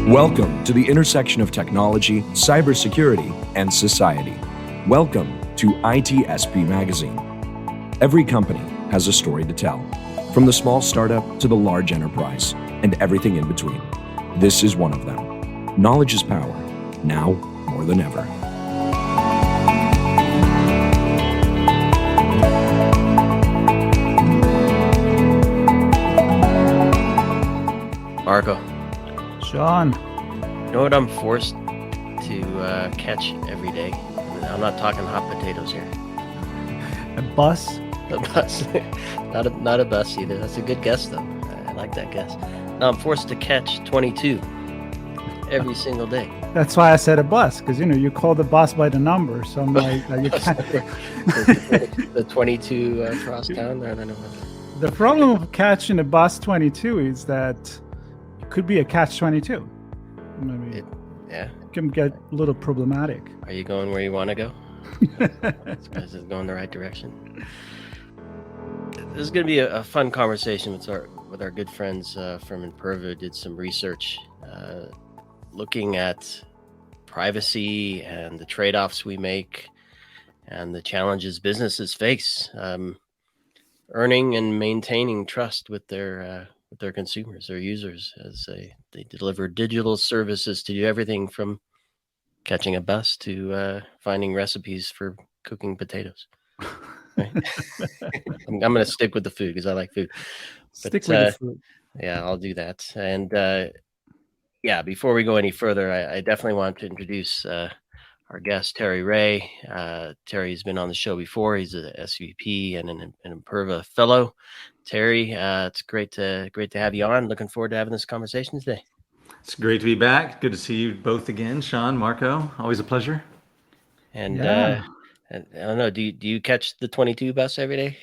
Welcome to the intersection of technology, cybersecurity, and society. Welcome to ITSP Magazine. Every company has a story to tell, from the small startup to the large enterprise, and everything in between. This is one of them. Knowledge is power, now more than ever. Marco. Sean. You know what I'm forced to catch every day? I'm not talking hot potatoes here. A bus? A bus. not a bus either. That's a good guess, though. I like that guess. No, I'm forced to catch 22 every single day. That's why I said a bus, because, you call the bus by the number. So I'm like, you can't. The 22 crosstown? I don't know. The problem of catching a bus 22 is that it could be a catch 22. Maybe it can get a little problematic. Are you going where you want to go? Is it going the right direction? This is going to be a fun conversation with our good friends from Imperva. Did some research looking at privacy and the trade-offs we make and the challenges businesses face earning and maintaining trust with their consumers, their users, as they deliver digital services to do everything from catching a bus to finding recipes for cooking potatoes. Right? I'm going to stick with the food because I like food. Stick with the food. Yeah, I'll do that. And before we go any further, I definitely want to introduce our guest, Terry Ray. Terry's been on the show before. He's a SVP and an Imperva fellow. Terry, it's great to have you on. Looking forward to having this conversation today. It's great to be back. Good to see you both again, Sean, Marco. Always a pleasure. And I don't know, do you catch the 22 bus every day?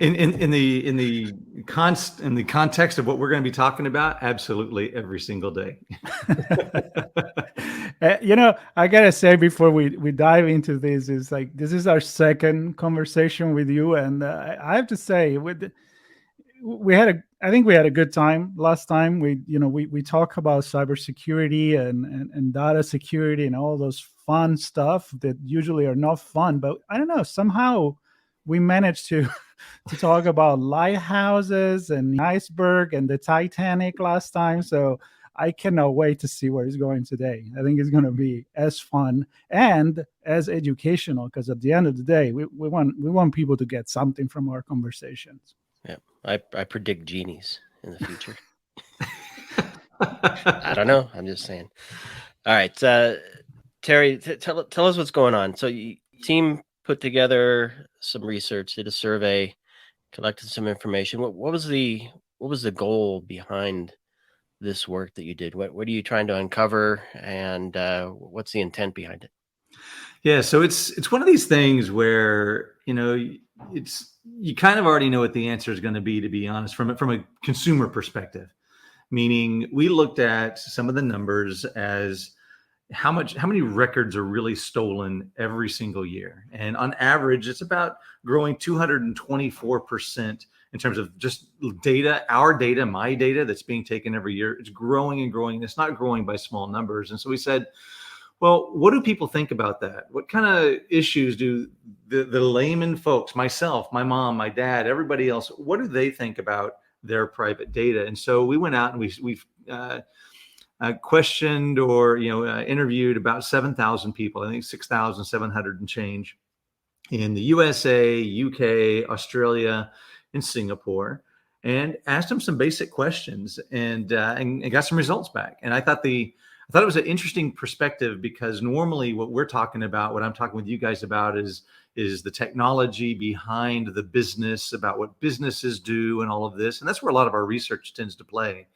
in the context of what we're going to be talking about, absolutely every single day. I gotta say before we dive into this, is like this is our second conversation with you, and I have to say we had a good time last time. We talk about cybersecurity and data security and all those fun stuff that usually are not fun, but I don't know, somehow we managed to talk about lighthouses and iceberg and the Titanic last time. So I cannot wait to see where it's going today. I think it's going to be as fun and as educational, because at the end of the day, we want people to get something from our conversations. Yeah, I predict genies in the future. I don't know. I'm just saying. All right, Terry, tell us what's going on. So, team put together some research, did a survey, collected some information. What was the goal behind this work that you did? What are you trying to uncover, and what's the intent behind it? Yeah, so it's one of these things where you kind of already know what the answer is going to be honest, from a consumer perspective. Meaning, we looked at some of the numbers as how many records are really stolen every single year, and on average, it's about growing 224% in terms of just data, our data, my data that's being taken every year. It's growing and growing. It's not growing by small numbers. And so we said, well, what do people think about that? What kind of issues do the layman folks, myself, my mom, my dad, everybody else, what do they think about their private data? And so we went out and we've questioned or interviewed about 7,000 people. I think 6,700 and change in the USA, UK, Australia, and Singapore, and asked them some basic questions and got some results back. And I thought it was an interesting perspective, because normally what we're talking about, what I'm talking with you guys about, is the technology behind the business, about what businesses do and all of this. And that's where a lot of our research tends to play.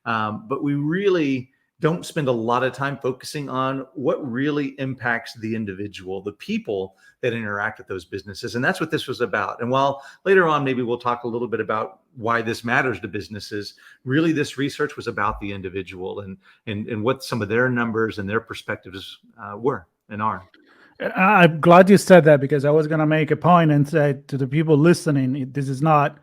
But we really don't spend a lot of time focusing on what really impacts the individual, the people that interact with those businesses. And that's what this was about. And while later on, maybe we'll talk a little bit about why this matters to businesses, really this research was about the individual and what some of their numbers and their perspectives were and are. I'm glad you said that, because I was going to make a point and say to the people listening, this is not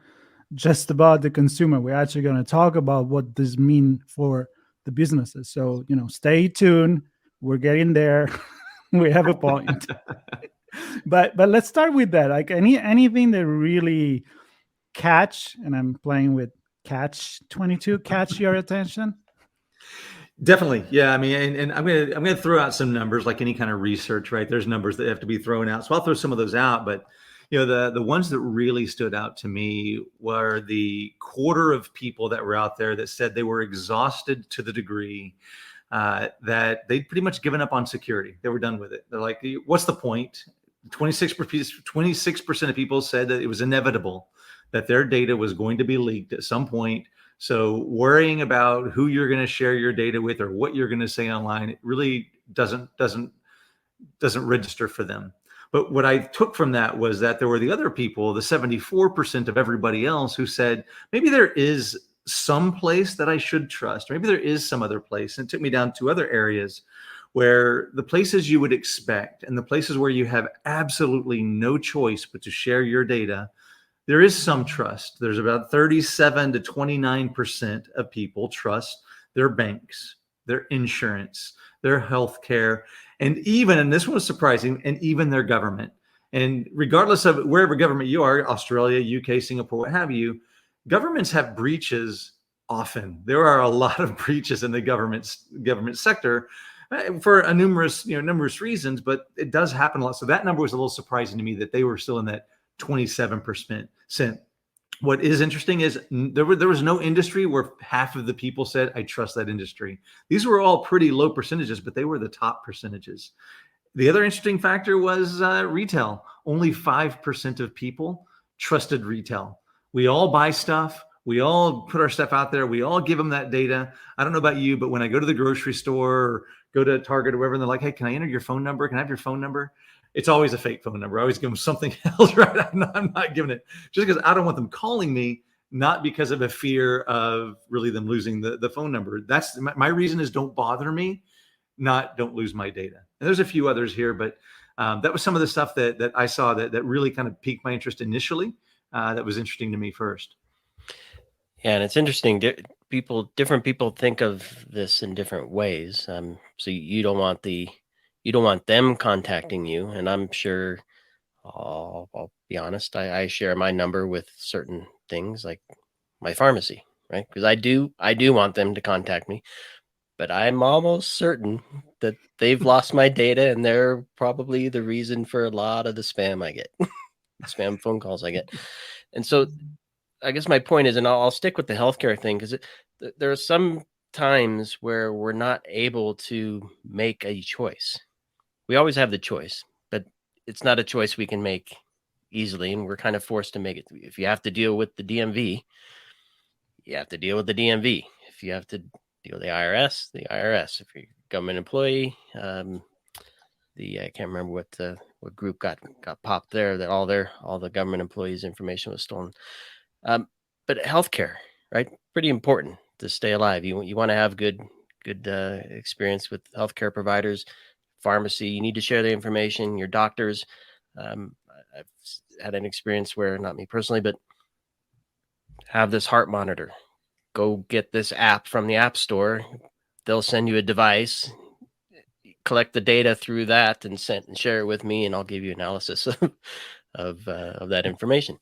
just about the consumer. We're actually going to talk about what this means for the businesses. So, stay tuned. We're getting there. We have a point. But let's start with that. Like anything that really and I'm playing with catch 22, catch your attention. Definitely. Yeah. I mean, and I'm gonna throw out some numbers like any kind of research, right? There's numbers that have to be thrown out. So I'll throw some of those out. But the ones that really stood out to me were the quarter of people that were out there that said they were exhausted to the degree that they'd pretty much given up on security. They were done with it. They're like, what's the point? 26% of people said that it was inevitable that their data was going to be leaked at some point. So worrying about who you're going to share your data with or what you're going to say online, it really doesn't register for them. But what I took from that was that there were the other people, the 74% of everybody else, who said maybe there is some place that I should trust. Maybe there is some other place. And it took me down to other areas where the places you would expect and the places where you have absolutely no choice but to share your data, there is some trust. There's about 37 to 29% of people trust their banks, their insurance, their healthcare, and this one was surprising, and even their government. And regardless of wherever government you are, Australia, UK, Singapore, what have you, governments have breaches often. There are a lot of breaches in the government sector for a numerous reasons, but it does happen a lot. So that number was a little surprising to me that they were still in that 27%. What is interesting is there was no industry where half of the people said, I trust that industry. These were all pretty low percentages, but they were the top percentages. The other interesting factor was retail. Only 5% of people trusted retail. We all buy stuff. We all put our stuff out there. We all give them that data. I don't know about you, but when I go to the grocery store or go to Target or wherever, and they're like, hey, can I enter your phone number? Can I have your phone number? It's always a fake phone number. I always give them something else, right? I'm not giving it just because I don't want them calling me, not because of a fear of really them losing the phone number. That's my reason is don't bother me, don't lose my data. And there's a few others here, but that was some of the stuff that I saw that really kind of piqued my interest initially. That was interesting to me first. Yeah, and it's interesting. Different people think of this in different ways. So you don't want them contacting you, and I'm sure. I'll be honest. I share my number with certain things like my pharmacy, right? Because I do want them to contact me, but I'm almost certain that they've lost my data, and they're probably the reason for a lot of the spam I get, spam phone calls I get. And so I guess my point is, and I'll stick with the healthcare thing, because there are some times where we're not able to make a choice. We always have the choice, but it's not a choice we can make easily, and we're kind of forced to make it. If you have to deal with the DMV, you have to deal with the DMV. If you have to deal with the IRS, the IRS. If you're a government employee, I can't remember what group got popped there, that all the government employees' information was stolen. But healthcare, right? Pretty important to stay alive. You want to have good experience with healthcare providers. Pharmacy, you need to share the information. Your doctors. I've had an experience where, not me personally, but have this heart monitor. Go get this app from the App Store. They'll send you a device. Collect the data through that and share it with me, and I'll give you analysis of that information.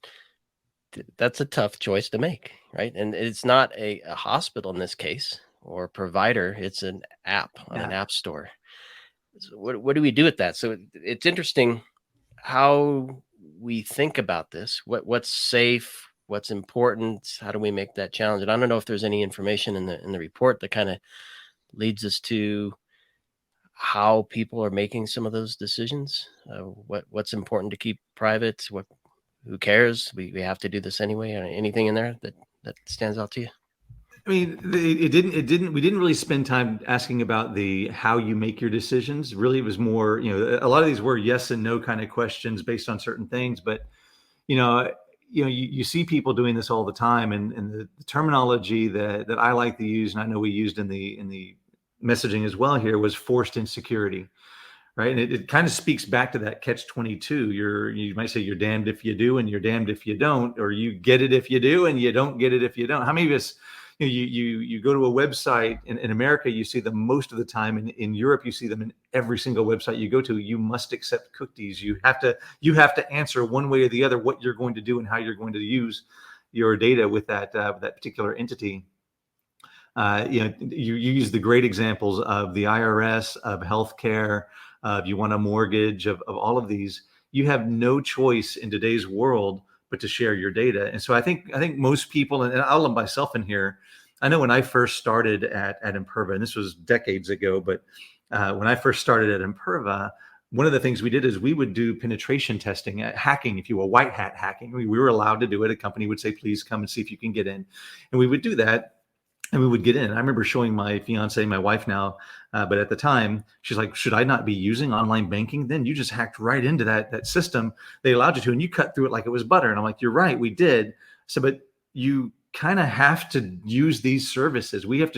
That's a tough choice to make, right? And it's not a hospital in this case or provider. It's an app on an app store. So what do we do with that? So it's interesting how we think about this. What's safe? What's important? How do we make that challenge? And I don't know if there's any information in the report that kind of leads us to how people are making some of those decisions. What's important to keep private? Who cares? We have to do this anyway. Anything in there that stands out to you? I mean, we didn't really spend time asking about how you make your decisions. Really, it was more, a lot of these were yes and no kind of questions based on certain things. But, you see people doing this all the time. And the terminology that I like to use, and I know we used in the messaging as well here, was forced insecurity. Right. And it kind of speaks back to that catch-22. You might say you're damned if you do and you're damned if you don't, or you get it if you do and you don't get it if you don't. How many of us, you go to a website in America, you see them most of the time. In Europe, you see them in every single website you go to. You must accept cookies. You have to answer one way or the other what you're going to do and how you're going to use your data with that particular entity. You use the great examples of the IRS, of healthcare, of you want a mortgage, of all of these. You have no choice in today's world but to share your data. And so I think most people, and I'll lump myself in here. I know when I first started at Imperva, and this was decades ago, but when I first started at Imperva, one of the things we did is we would do penetration testing, hacking, if you will, white hat hacking. We were allowed to do it. A company would say, please come and see if you can get in. And we would do that. And we would get in. I remember showing my fiance, my wife now, but at the time, she's like, should I not be using online banking? Then you just hacked right into that system they allowed you to, and you cut through it like it was butter. And I'm like, you're right, we did. So, but you kind of have to use these services. We have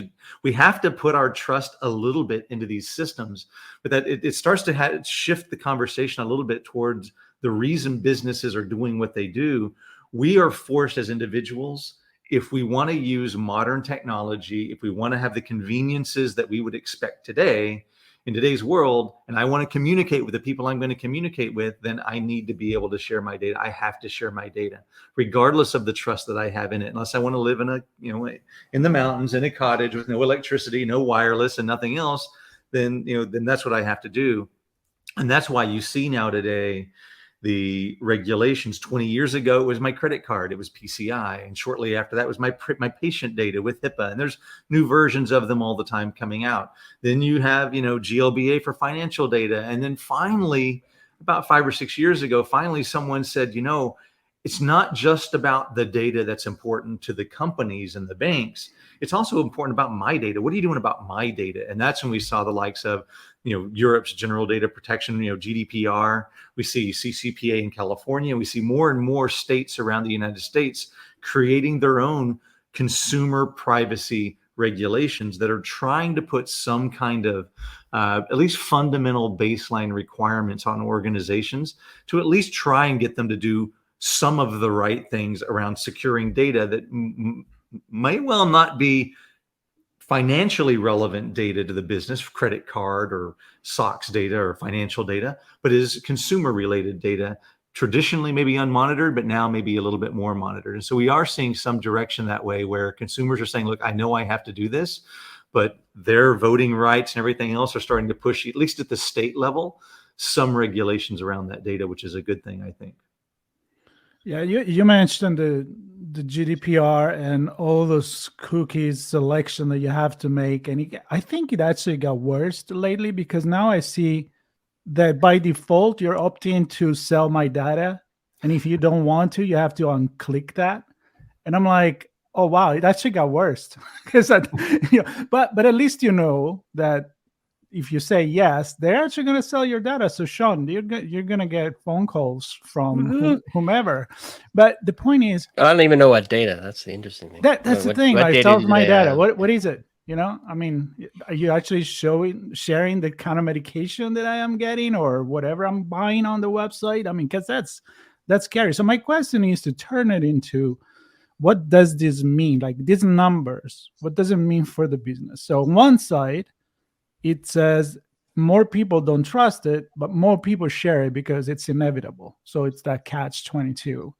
to put our trust a little bit into these systems, but that it starts to shift the conversation a little bit towards the reason businesses are doing what they do. We are forced as individuals, if we want to use modern technology, if we want to have the conveniences that we would expect today in today's world, and I want to communicate with the people I'm going to communicate with, then I need to be able to share my data. I have to share my data, regardless of the trust that I have in it. Unless I want to live in the mountains in a cottage with no electricity, no wireless, and nothing else, then that's what I have to do. And that's why you see now today the regulations. 20 years ago, it was my credit card, it was PCI. And shortly after that was my patient data with HIPAA. And there's new versions of them all the time coming out. Then you have, GLBA for financial data. And then finally, about 5 or 6 years ago, someone said, it's not just about the data that's important to the companies and the banks. It's also important about my data. What are you doing about my data? And that's when we saw the likes of, Europe's General Data Protection, GDPR. We see CCPA in California. We see more and more states around the United States creating their own consumer privacy regulations that are trying to put some kind of at least fundamental baseline requirements on organizations to at least try and get them to do some of the right things around securing data that might well not be financially relevant data to the business, credit card or SOX data or financial data, but is consumer related data, traditionally maybe unmonitored, but now maybe a little bit more monitored. And so we are seeing some direction that way where consumers are saying, look, I know I have to do this, but their voting rights and everything else are starting to push, at least at the state level, some regulations around that data, which is a good thing, I think. Yeah, you mentioned the GDPR and all those cookies selection that you have to make. And I think it actually got worse lately, because now I see that by default, you're opting to sell my data. And if you don't want to, you have to unclick that. And I'm like, oh, wow, it actually got worse. Because but at least that if you say yes, they're actually going to sell your data. So Sean, you're going to get phone calls from whomever. But the point is, I don't even know what data. That's the interesting thing. That's the thing. I sell my data. What is it? I mean, are you actually sharing the kind of medication that I am getting or whatever I'm buying on the website? I mean, because that's scary. So my question is to turn it into, what does this mean? Like these numbers, what does it mean for the business? So on one side, it says more people don't trust it, but more people share it because it's inevitable. So it's that catch-22.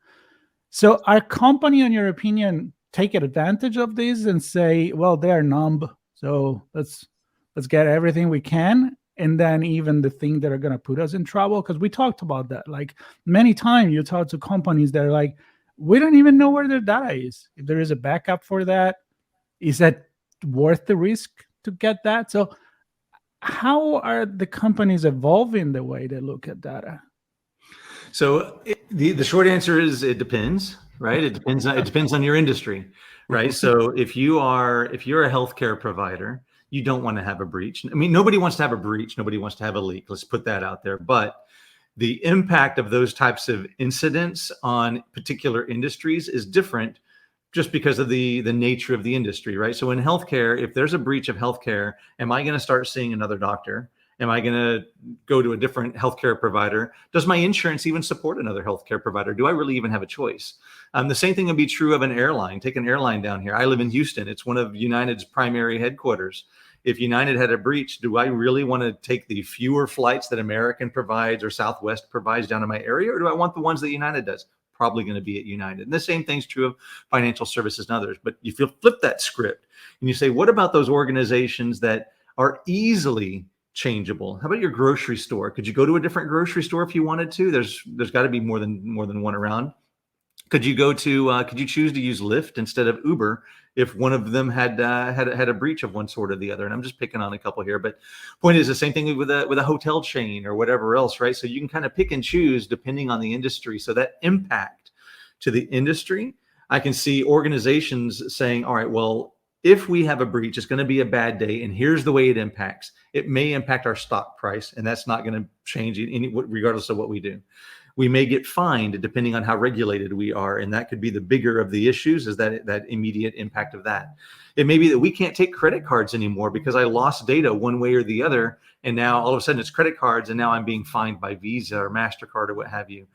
So our company, in your opinion, take advantage of this and say, well, they're numb, so let's get everything we can, and then even the thing that are going to put us in trouble? Because we talked about that. Like many times you talk to companies that are like, we don't even know where their data is. If there is a backup for that, is that worth the risk to get that? So how are the companies evolving the way they look at data? So the short answer is it depends, right? It depends on your industry, right? So if you're a healthcare provider, you don't want to have a breach. I mean, nobody wants to have a breach. Nobody wants to have a leak. Let's put that out there. But the impact of those types of incidents on particular industries is different just because of the nature of the industry, right? So in healthcare, if there's a breach of healthcare, am I going to start seeing another doctor? Am I going to go to a different healthcare provider? Does my insurance even support another healthcare provider? Do I really even have a choice? The same thing would be true of an airline. Take an airline down here. I live in Houston. It's one of United's primary headquarters. If United had a breach, do I really want to take the fewer flights that American provides or Southwest provides down in my area, or do I want the ones that United does? Probably going to be at United. And the same thing's true of financial services and others. But if you flip that script and you say, what about those organizations that are easily changeable? How about your grocery store? Could you go to a different grocery store if you wanted to? There's got to be more than one around. Could you go to? Could you choose to use Lyft instead of Uber if one of them had a breach of one sort or the other? And I'm just picking on a couple here, but point is the same thing with a hotel chain or whatever else, right? So you can kind of pick and choose depending on the industry. So that impact to the industry, I can see organizations saying, all right, well, if we have a breach, it's going to be a bad day, and here's the way it impacts. It may impact our stock price, and that's not going to change regardless of what we do. We may get fined depending on how regulated we are, and that could be the bigger of the issues, is that immediate impact of that. It may be that we can't take credit cards anymore because I lost data one way or the other, and now all of a sudden it's credit cards, and now I'm being fined by Visa or MasterCard or what have you.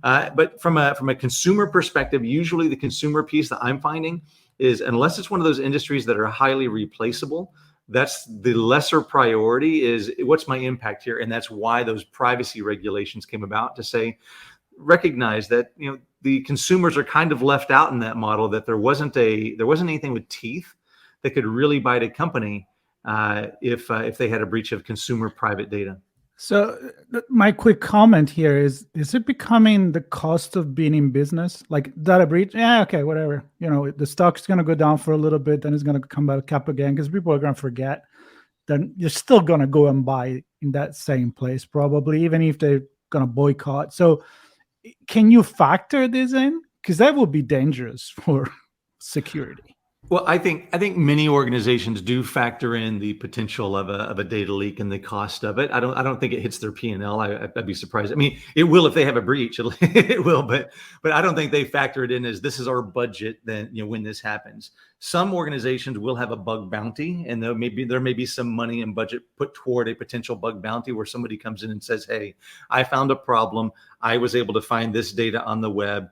But from a consumer perspective, usually the consumer piece that I'm finding is, unless it's one of those industries that are highly replaceable, that's the lesser priority, is what's my impact here? And that's why those privacy regulations came about, to say, recognize that, the consumers are kind of left out in that model, that there wasn't anything with teeth that could really bite a company if they had a breach of consumer private data. So my quick comment here is it becoming the cost of being in business? Like, data breach, yeah, okay, whatever. The stock's going to go down for a little bit, then it's going to come back up again because people are going to forget. Then you're still going to go and buy in that same place, probably, even if they're going to boycott. So can you factor this in? Because that would be dangerous for security. Well, I think many organizations do factor in the potential of a data leak and the cost of it. I don't think it hits their P&L. I'd be surprised. I mean, it will if they have a breach. It will, but I don't think they factor it in as this is our budget. Then when this happens, some organizations will have a bug bounty, and there may be some money and budget put toward a potential bug bounty where somebody comes in and says, "Hey, I found a problem. I was able to find this data on the web."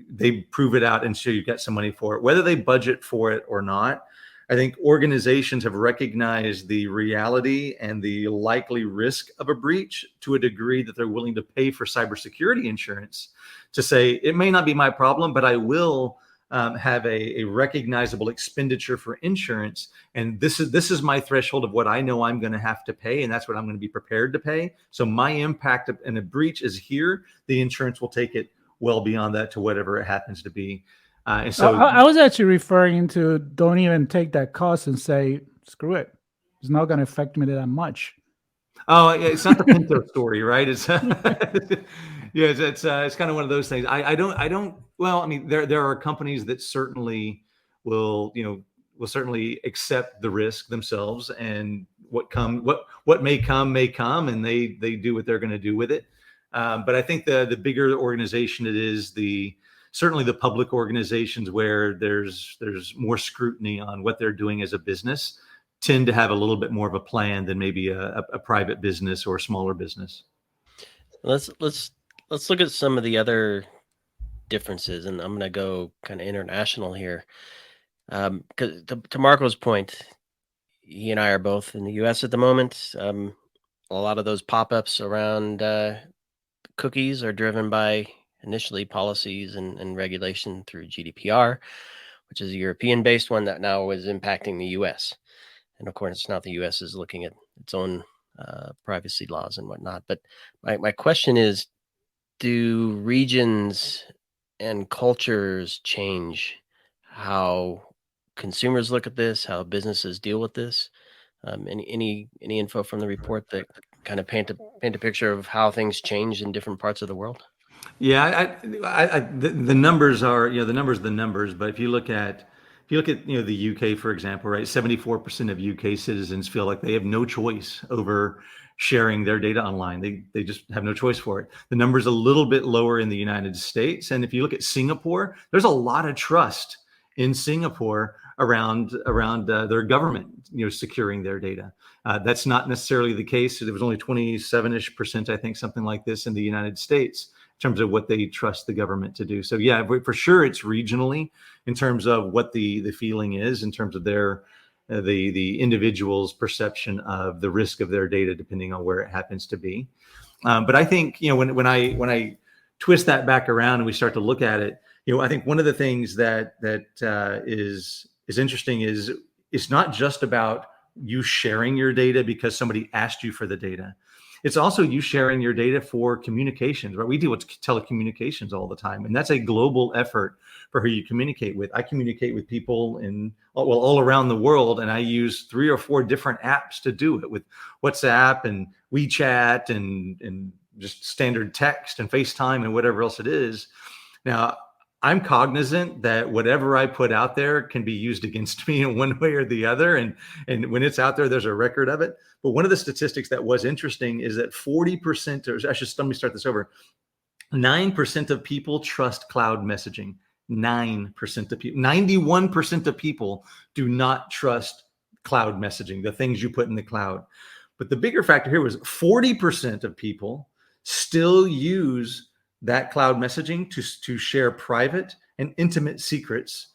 They prove it out, and so you get some money for it. Whether they budget for it or not, I think organizations have recognized the reality and the likely risk of a breach to a degree that they're willing to pay for cybersecurity insurance to say, it may not be my problem, but I will have a recognizable expenditure for insurance. And this is my threshold of what I know I'm going to have to pay, and that's what I'm going to be prepared to pay. So my impact in a breach is here. The insurance will take it well beyond that to whatever it happens to be. And so I was actually referring to, don't even take that cost and say, screw it. It's not going to affect me that much. Oh, it's not the Pinto story, right? It's it's kind of one of those things. I don't. Well, I mean, there are companies that certainly will certainly accept the risk themselves, and what may come, and they do what they're going to do with it. But I think the bigger organization it is, certainly the public organizations where there's more scrutiny on what they're doing as a business tend to have a little bit more of a plan than maybe a private business or a smaller business. Let's look at some of the other differences, and I'm going to go kind of international here. Because to Marco's point, he and I are both in the U.S. at the moment. A lot of those pop-ups around cookies are driven by initially policies and regulation through GDPR, which is a European-based one that now is impacting the U.S. And of course, it's not the U.S. is looking at its own privacy laws and whatnot. But my question is, do regions and cultures change how consumers look at this, how businesses deal with this? Any info from the report that kind of paint a picture of how things change in different parts of the world? Yeah, the numbers are, the numbers. But if you look at the UK, for example, right, 74% of UK citizens feel like they have no choice over sharing their data online. They just have no choice for it. The number's a little bit lower in the United States. And if you look at Singapore, there's a lot of trust in Singapore around their government, securing their data. That's not necessarily the case. There was only 27-ish%, I think, something like this in the United States in terms of what they trust the government to do. So yeah, for sure, it's regionally in terms of what the feeling is in terms of their the individual's perception of the risk of their data, depending on where it happens to be. But I think when I twist that back around and we start to look at it, I think one of the things that is interesting is it's not just about you sharing your data because somebody asked you for the data. It's also you sharing your data for communications, right? We deal with telecommunications all the time, and that's a global effort for who you communicate with. I communicate with people all around the world, and I use 3 or 4 different apps to do it, with WhatsApp and WeChat and just standard text and FaceTime and whatever else it is. Now, I'm cognizant that whatever I put out there can be used against me in one way or the other. And when it's out there, there's a record of it. But one of the statistics that was interesting is that 40%, or actually, let me start this over. 9% of people trust cloud messaging. 9% of people, 91% of people do not trust cloud messaging, the things you put in the cloud. But the bigger factor here was 40% of people still use that cloud messaging to share private and intimate secrets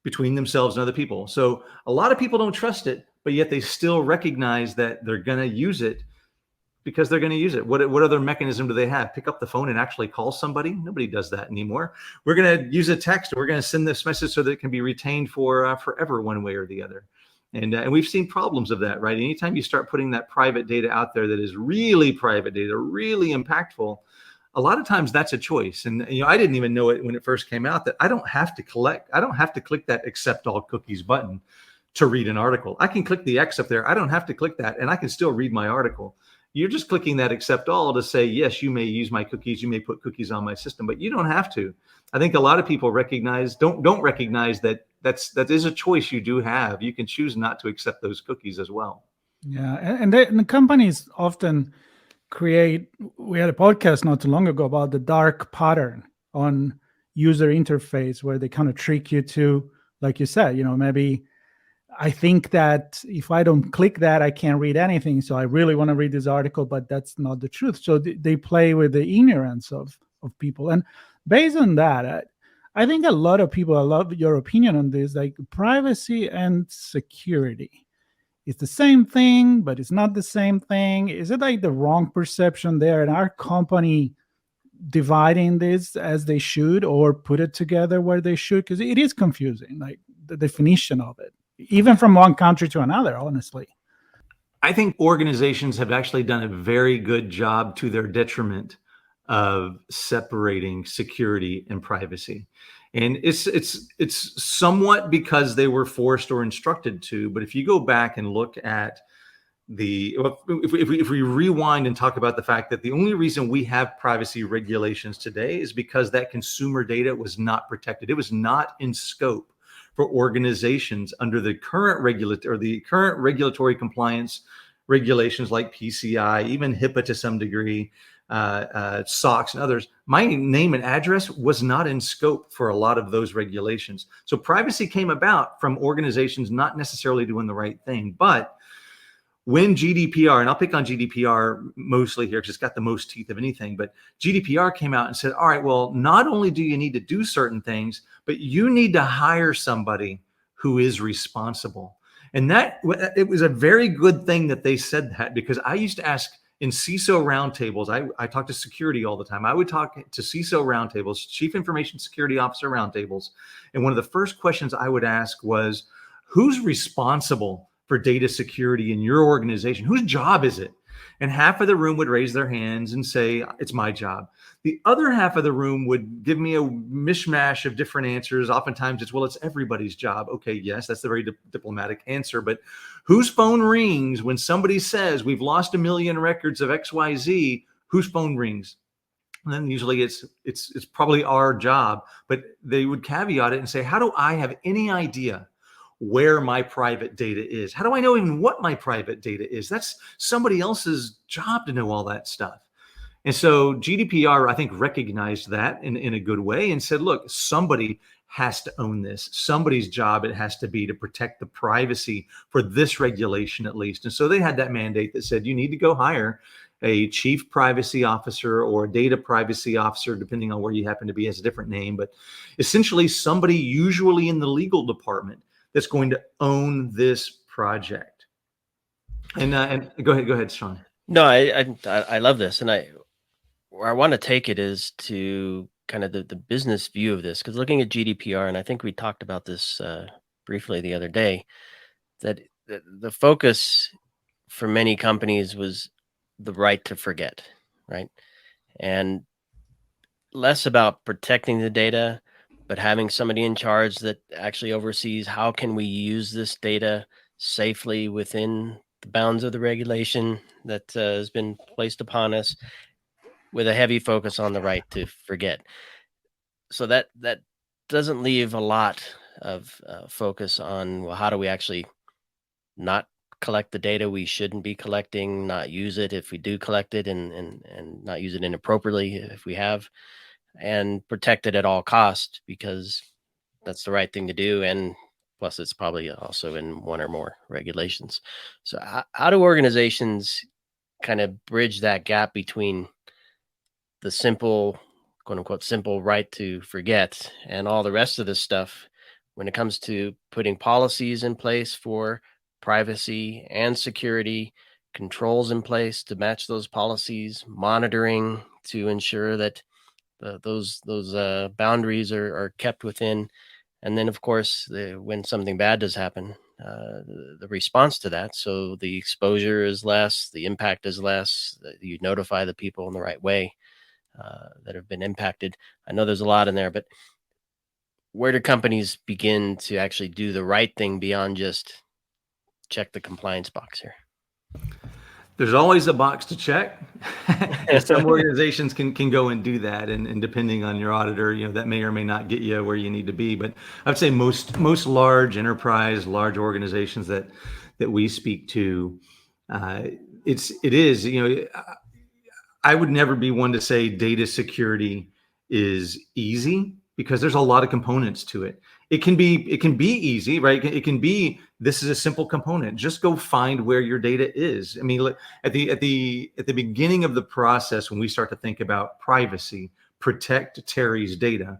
between themselves and other people. So a lot of people don't trust it, but yet they still recognize that they're going to use it because they're going to use it. What other mechanism do they have? Pick up the phone and actually call somebody? Nobody does that anymore. We're going to use a text. We're going to send this message so that it can be retained for forever, one way or the other. And we've seen problems of that, right? Anytime you start putting that private data out there that is really private data, really impactful, a lot of times that's a choice. And I didn't even know it when it first came out, that I don't have to click that accept all cookies button to read an article. I can click the X up there. I don't have to click that, and I can still read my article. You're just clicking that accept all to say, yes, you may use my cookies, you may put cookies on my system, but you don't have to. I think a lot of people don't recognize that that is a choice you do have. You can choose not to accept those cookies as well. Yeah, and the companies often we had a podcast not too long ago about the dark pattern on user interface, where they kind of trick you to, like you said, maybe I think that if I don't click that, I can't read anything. So I really want to read this article, but that's not the truth. So they play with the ignorance of people. And based on that, I think a lot of people, I love your opinion on this, like privacy and security. It's the same thing, but it's not the same thing. Is it like the wrong perception there? And our company dividing this as they should, or put it together where they should? Because it is confusing, like the definition of it, even from one country to another, honestly. I think organizations have actually done a very good job, to their detriment, of separating security and privacy. And it's somewhat because they were forced or instructed to. But if you go back and look at if we rewind and talk about the fact that the only reason we have privacy regulations today is because that consumer data was not protected. It was not in scope for organizations under the current regulatory compliance regulations like PCI, even HIPAA to some degree, SOX and others. My name and address was not in scope for a lot of those regulations. So privacy came about from organizations not necessarily doing the right thing. But when GDPR, and I'll pick on GDPR mostly here because it's got the most teeth of anything, but GDPR came out and said, all right, well, not only do you need to do certain things, but you need to hire somebody who is responsible. And it was a very good thing that they said that, because I used to ask in CISO roundtables, I talk to security all the time. I would talk to CISO roundtables, Chief Information Security Officer roundtables. And one of the first questions I would ask was, who's responsible for data security in your organization? Whose job is it? And half of the room would raise their hands and say, it's my job. The other half of the room would give me a mishmash of different answers. Oftentimes it's, well, it's everybody's job. Okay, yes, that's the very diplomatic answer. But whose phone rings when somebody says we've lost 1 million records of XYZ? Whose phone rings? And then usually it's probably our job. But they would caveat it and say, how do I have any idea where my private data is? How do I know even what my private data is? That's somebody else's job to know all that stuff. And so GDPR, I think, recognized that in a good way and said, look, somebody has to own this. Somebody's job it has to be to protect the privacy for this regulation at least. And so they had that mandate that said you need to go hire a chief privacy officer or a data privacy officer, depending on where you happen to be, has a different name, but essentially somebody usually in the legal department that's going to own this project. And go ahead, Sean. No, I love this, and where I want to take it is to kind of the business view of this, because looking at GDPR, and I think we talked about this briefly the other day, that the focus for many companies was the right to forget, right? And less about protecting the data, but having somebody in charge that actually oversees how can we use this data safely within the bounds of the regulation that has been placed upon us, with a heavy focus on the right to forget. So that doesn't leave a lot of focus on, well, how do we actually not collect the data we shouldn't be collecting, not use it if we do collect it, and not use it inappropriately if we have, and protect it at all costs, because that's the right thing to do. And plus it's probably also in one or more regulations. So how do organizations kind of bridge that gap between the simple, quote unquote, simple right to forget and all the rest of this stuff when it comes to putting policies in place for privacy and security, controls in place to match those policies, monitoring to ensure that those boundaries are kept within, and then of course when something bad does happen, the response to that, so the exposure is less, the impact is less, you notify the people in the right way that have been impacted. I know there's a lot in there, but where do companies begin to actually do the right thing beyond just check the compliance box here? There's always a box to check. Some organizations can go and do that, and depending on your auditor, that may or may not get you where you need to be. But I would say most large enterprise, large organizations that we speak to, it is I would never be one to say data security is easy, because there's a lot of components to it. It can be easy, right? It can be, this is a simple component. Just go find where your data is. I mean, at the beginning of the process, when we start to think about privacy, protect Terry's data,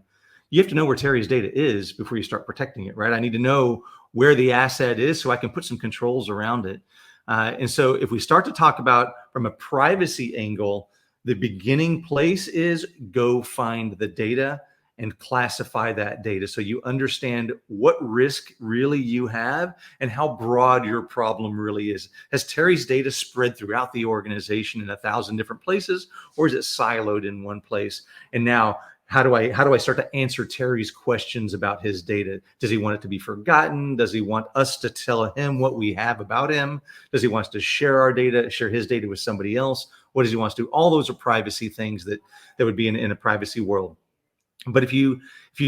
you have to know where Terry's data is before you start protecting it, right? I need to know where the asset is so I can put some controls around it. And so if we start to talk about from a privacy angle, the beginning place is go find the data and classify that data so you understand what risk really you have and how broad your problem really is. Has Terry's data spread throughout the organization in 1,000 different places, or is it siloed in one place? And now, how do I start to answer Terry's questions about his data? Does he want it to be forgotten? Does he want us to tell him what we have about him? Does he want us to share our data, share his data with somebody else? What does he want us to do? All those are privacy things that would be in a privacy world. But if you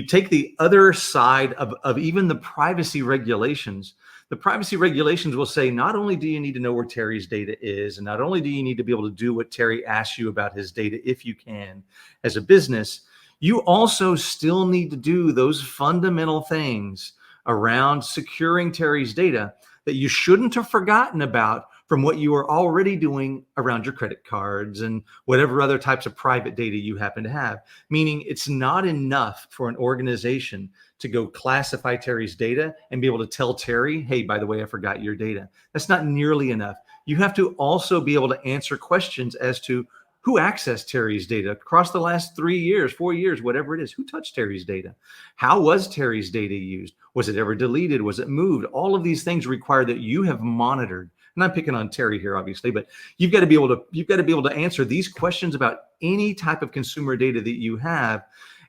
take the other side of even the privacy regulations will say, not only do you need to know where Terry's data is, and not only do you need to be able to do what Terry asks you about his data, if you can, as a business, you also still need to do those fundamental things around securing Terry's data that you shouldn't have forgotten about from what you are already doing around your credit cards and whatever other types of private data you happen to have. Meaning it's not enough for an organization to go classify Terry's data and be able to tell Terry, hey, by the way, I forgot your data. That's not nearly enough. You have to also be able to answer questions as to who accessed Terry's data across the last 3 years, 4 years, whatever it is. Who touched Terry's data? How was Terry's data used? Was it ever deleted? Was it moved? All of these things require that you have monitored. And I'm picking on Terry here, obviously, but you've got to be able to answer these questions about any type of consumer data that you have.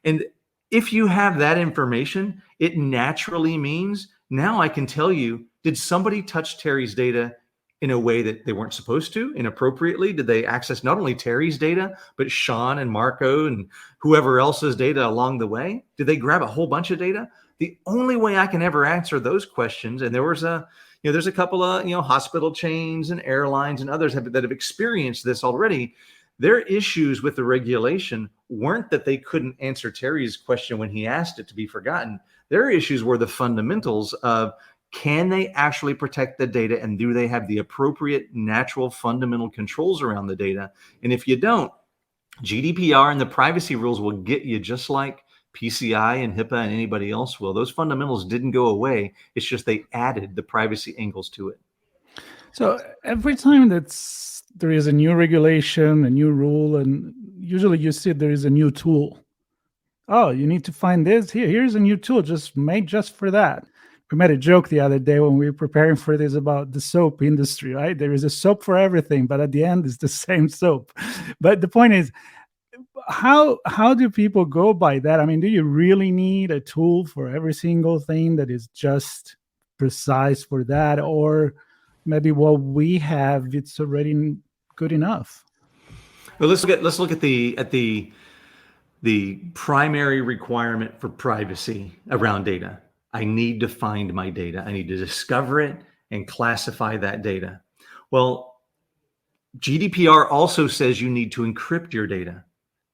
And if you have that information, it naturally means now I can tell you, did somebody touch Terry's data in a way that they weren't supposed to, inappropriately? Did they access not only Terry's data, but Sean and Marco and whoever else's data along the way? Did they grab a whole bunch of data? The only way I can ever answer those questions, and there's a couple of hospital chains and airlines and others that have experienced this already. Their issues with the regulation weren't that they couldn't answer Terry's question when he asked it to be forgotten. Their issues were the fundamentals of, can they actually protect the data, and do they have the appropriate natural fundamental controls around the data? And if you don't, GDPR and the privacy rules will get you, just like PCI and HIPAA and anybody else will. Those fundamentals didn't go away. It's just they added the privacy angles to it. So every time there is a new regulation, a new rule, and usually you see there is a new tool. Oh, you need to find this here. Here's a new tool just made just for that. We made a joke the other day when we were preparing for this about the soap industry, right? There is a soap for everything, but at the end it's the same soap. But the point is, how do people go by that? I mean, do you really need a tool for every single thing that is just precise for that, or maybe what we have, it's already good enough? Well, let's look at the primary requirement for privacy around data. I need to find my data. I need to discover it and classify that data. Well, GDPR also says you need to encrypt your data.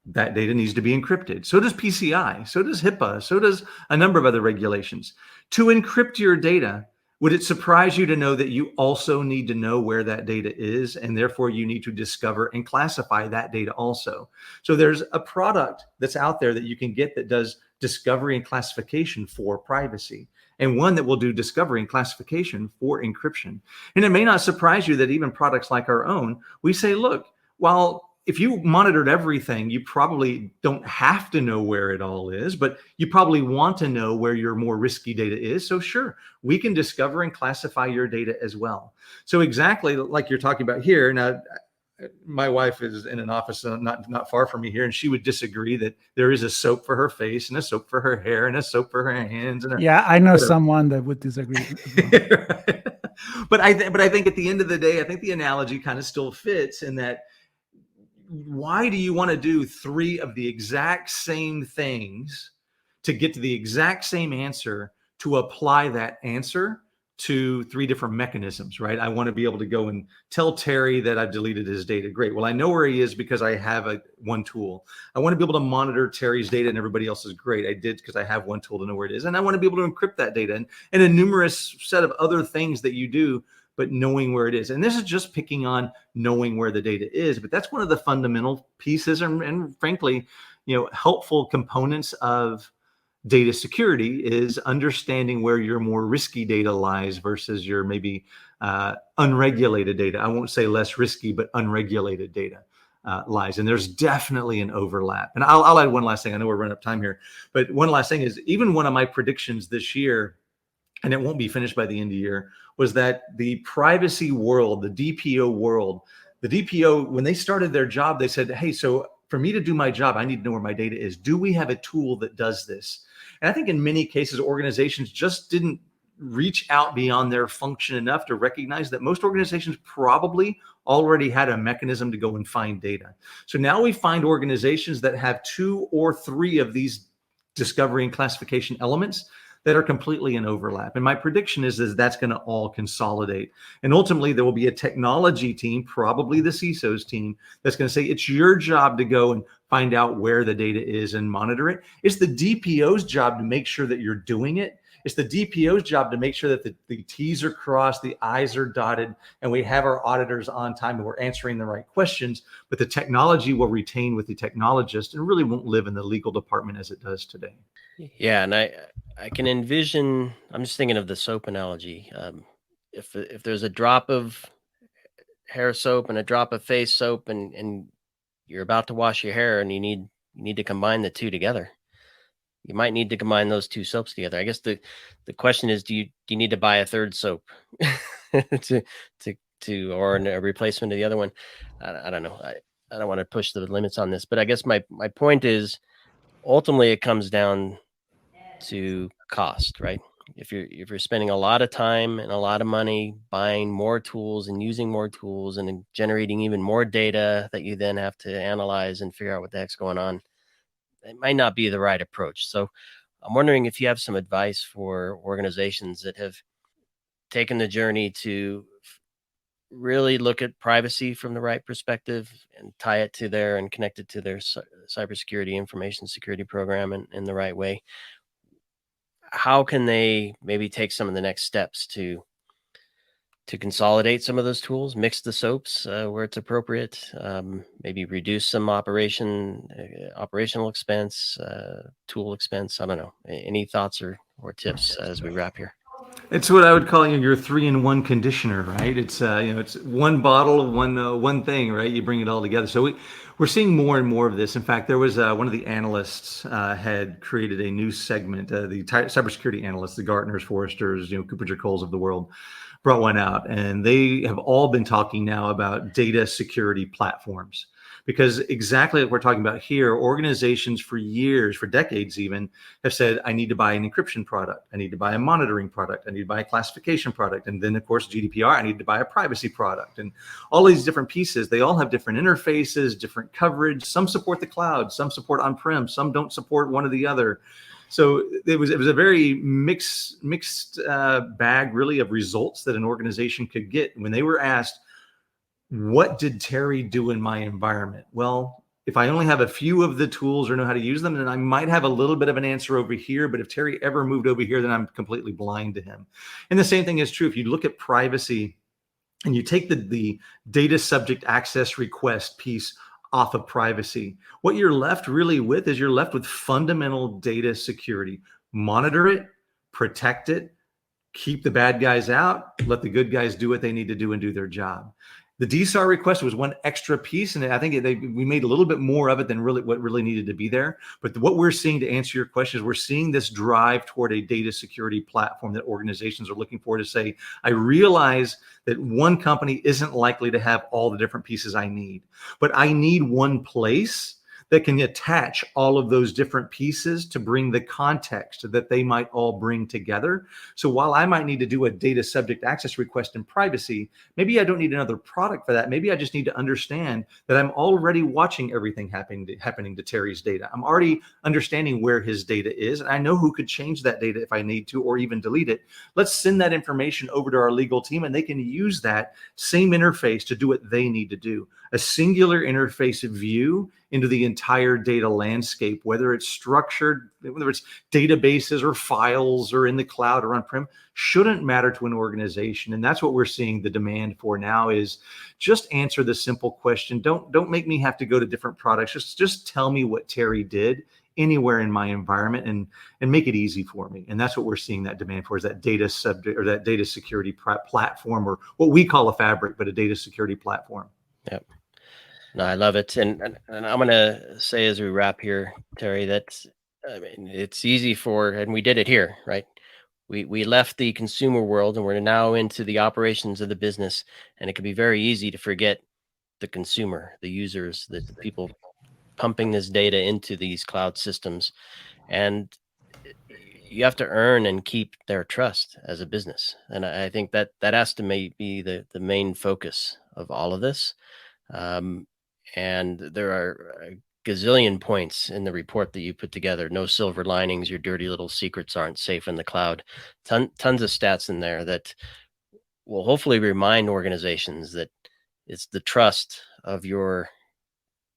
That data needs to be encrypted. So does PCI, so does HIPAA, so does a number of other regulations. To encrypt your data, would it surprise you to know that you also need to know where that data is, and therefore you need to discover and classify that data also? So there's a product that's out there that you can get that does discovery and classification for privacy, and one that will do discovery and classification for encryption. And it may not surprise you that even products like our own, we say, look, while if you monitored everything, you probably don't have to know where it all is, but you probably want to know where your more risky data is. So sure, we can discover and classify your data as well. So exactly like you're talking about here. Now, my wife is in an office not far from me here, and she would disagree that there is a soap for her face and a soap for her hair and a soap for her hands. And yeah, I know someone that would disagree. But I think at the end of the day, I think the analogy kind of still fits in that. Why do you want to do 3 of the exact same things to get to the exact same answer, to apply that answer to 3 different mechanisms, right? I want to be able to go and tell Terry that I've deleted his data. Great. Well, I know where he is because I have one tool. I want to be able to monitor Terry's data and everybody else's. Great. I did, because I have one tool to know where it is. And I want to be able to encrypt that data, and a numerous set of other things that you do, but knowing where it is. And this is just picking on knowing where the data is, but that's one of the fundamental pieces and frankly, helpful components of data security, is understanding where your more risky data lies versus your maybe unregulated data. I won't say less risky, but unregulated data lies. And there's definitely an overlap. And I'll add one last thing. I know we're running out of time here, but one last thing is, even one of my predictions this year, and it won't be finished by the end of the year, was that the privacy world, the DPO world, the DPO, when they started their job, they said, hey, so for me to do my job, I need to know where my data is. Do we have a tool that does this? And I think in many cases, organizations just didn't reach out beyond their function enough to recognize that most organizations probably already had a mechanism to go and find data. So now we find organizations that have 2 or 3 of these discovery and classification elements that are completely in overlap. And my prediction is that's going to all consolidate. And ultimately, there will be a technology team, probably the CISO's team, that's going to say, it's your job to go and find out where the data is and monitor it. It's the DPO's job to make sure that you're doing it. It's the DPO's job to make sure that the T's are crossed, the I's are dotted, and we have our auditors on time and we're answering the right questions. But the technology will retain with the technologist and really won't live in the legal department as it does today. Yeah, and I can envision, I'm just thinking of the soap analogy. If there's a drop of hair soap and a drop of face soap, and you're about to wash your hair and you need to combine the 2 together, you might need to combine those 2 soaps together. I guess the question is, do you need to buy a 3rd soap to or a replacement of the other one? I don't know. I don't want to push the limits on this, but I guess my point is, ultimately it comes down to cost, right? If you're spending a lot of time and a lot of money buying more tools and using more tools and generating even more data that you then have to analyze and figure out what the heck's going on, it might not be the right approach. So I'm wondering if you have some advice for organizations that have taken the journey to really look at privacy from the right perspective and tie it to their and connect it to their cybersecurity information security program in the right way, how can they maybe take some of the next steps to consolidate some of those tools, mix the soaps where it's appropriate, maybe reduce some operational expense, tool expense? I don't know. Any thoughts or tips as we wrap here? It's what I would call your 3-in-1 conditioner, right? It's it's one bottle of one thing, right? You bring it all together. So we're seeing more and more of this. In fact, there was one of the analysts had created a new segment. The cybersecurity analysts, the Gartners, Forresters, Cooper Coles of the world, brought one out, and they have all been talking now about data security platforms. Because exactly like we're talking about here, organizations for years, for decades even, have said, I need to buy an encryption product. I need to buy a monitoring product. I need to buy a classification product. And then, of course, GDPR, I need to buy a privacy product. And all these different pieces, they all have different interfaces, different coverage. Some support the cloud, some support on-prem, some don't support one or the other. So it was a very mixed bag, really, of results that an organization could get when they were asked, what did Terry do in my environment? Well, if I only have a few of the tools or know how to use them, then I might have a little bit of an answer over here. But if Terry ever moved over here, then I'm completely blind to him. And the same thing is true if you look at privacy and you take the data subject access request piece off of privacy. What you're left really with is you're left with fundamental data security. Monitor it, protect it, keep the bad guys out, let the good guys do what they need to do and do their job. The DSAR request was one extra piece, and I think we made a little bit more of it than really what really needed to be there. But what we're seeing, to answer your question, is we're seeing this drive toward a data security platform that organizations are looking for to say, I realize that one company isn't likely to have all the different pieces I need, but I need one place that can attach all of those different pieces to bring the context that they might all bring together. So while I might need to do a data subject access request in privacy, maybe I don't need another product for that. Maybe I just need to understand that I'm already watching everything happening to Terry's data. I'm already understanding where his data is, and I know who could change that data if I need to, or even delete it. Let's send that information over to our legal team, and they can use that same interface to do what they need to do. A singular interface view into the entire data landscape, whether it's structured, whether it's databases or files or in the cloud or on-prem, shouldn't matter to an organization. And that's what we're seeing the demand for now is just answer the simple question. Don't make me have to go to different products. Just tell me what Terry did anywhere in my environment and make it easy for me. And that's what we're seeing that demand for, is that data subject or that data security platform, or what we call a fabric, but a data security platform. Yep. No, I love it. And I'm going to say as we wrap here, Terry, that it's easy and we did it here, right? We left the consumer world and we're now into the operations of the business. And it can be very easy to forget the consumer, the users, the people pumping this data into these cloud systems. And you have to earn and keep their trust as a business. And I think that has to be the main focus of all of this. And there are a gazillion points in the report that you put together. No silver linings. Your dirty little secrets aren't safe in the cloud. Tons of stats in there that will hopefully remind organizations that it's the trust of your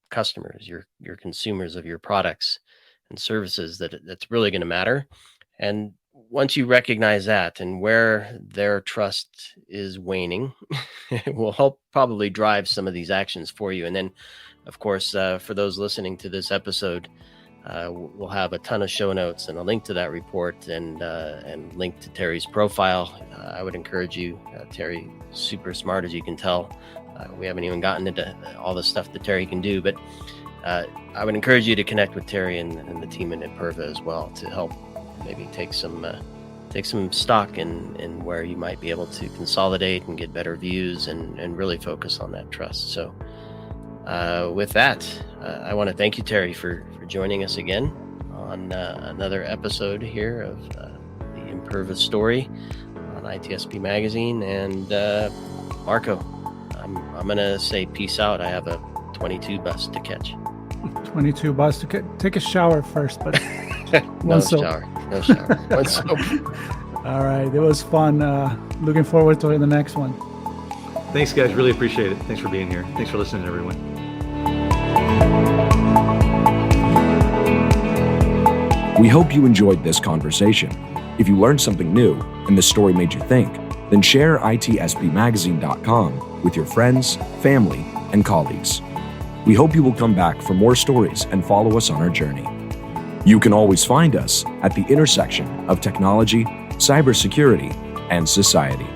customers, your consumers of your products and services that's really going to matter. And once you recognize that and where their trust is waning, it will help probably drive some of these actions for you. And then, of course, for those listening to this episode, we'll have a ton of show notes and a link to that report and link to Terry's profile. I would encourage you, Terry, super smart as you can tell. We haven't even gotten into all the stuff that Terry can do, but I would encourage you to connect with Terry and the team in Imperva as well to help maybe take some stock in where you might be able to consolidate and get better views and really focus on that trust. So with that, I want to thank you, Terry, for joining us again on another episode here of the Imperva story on ITSP Magazine. And Marco, I'm going to say peace out. I have a 22 bus to catch. 22 bus to catch. Take a shower first, but No shower. One soap. All right. It was fun. Looking forward to the next one. Thanks, guys. Really appreciate it. Thanks for being here. Thanks for listening, everyone. We hope you enjoyed this conversation. If you learned something new and this story made you think, then share itspmagazine.com with your friends, family, and colleagues. We hope you will come back for more stories and follow us on our journey. You can always find us at the intersection of technology, cybersecurity, and society.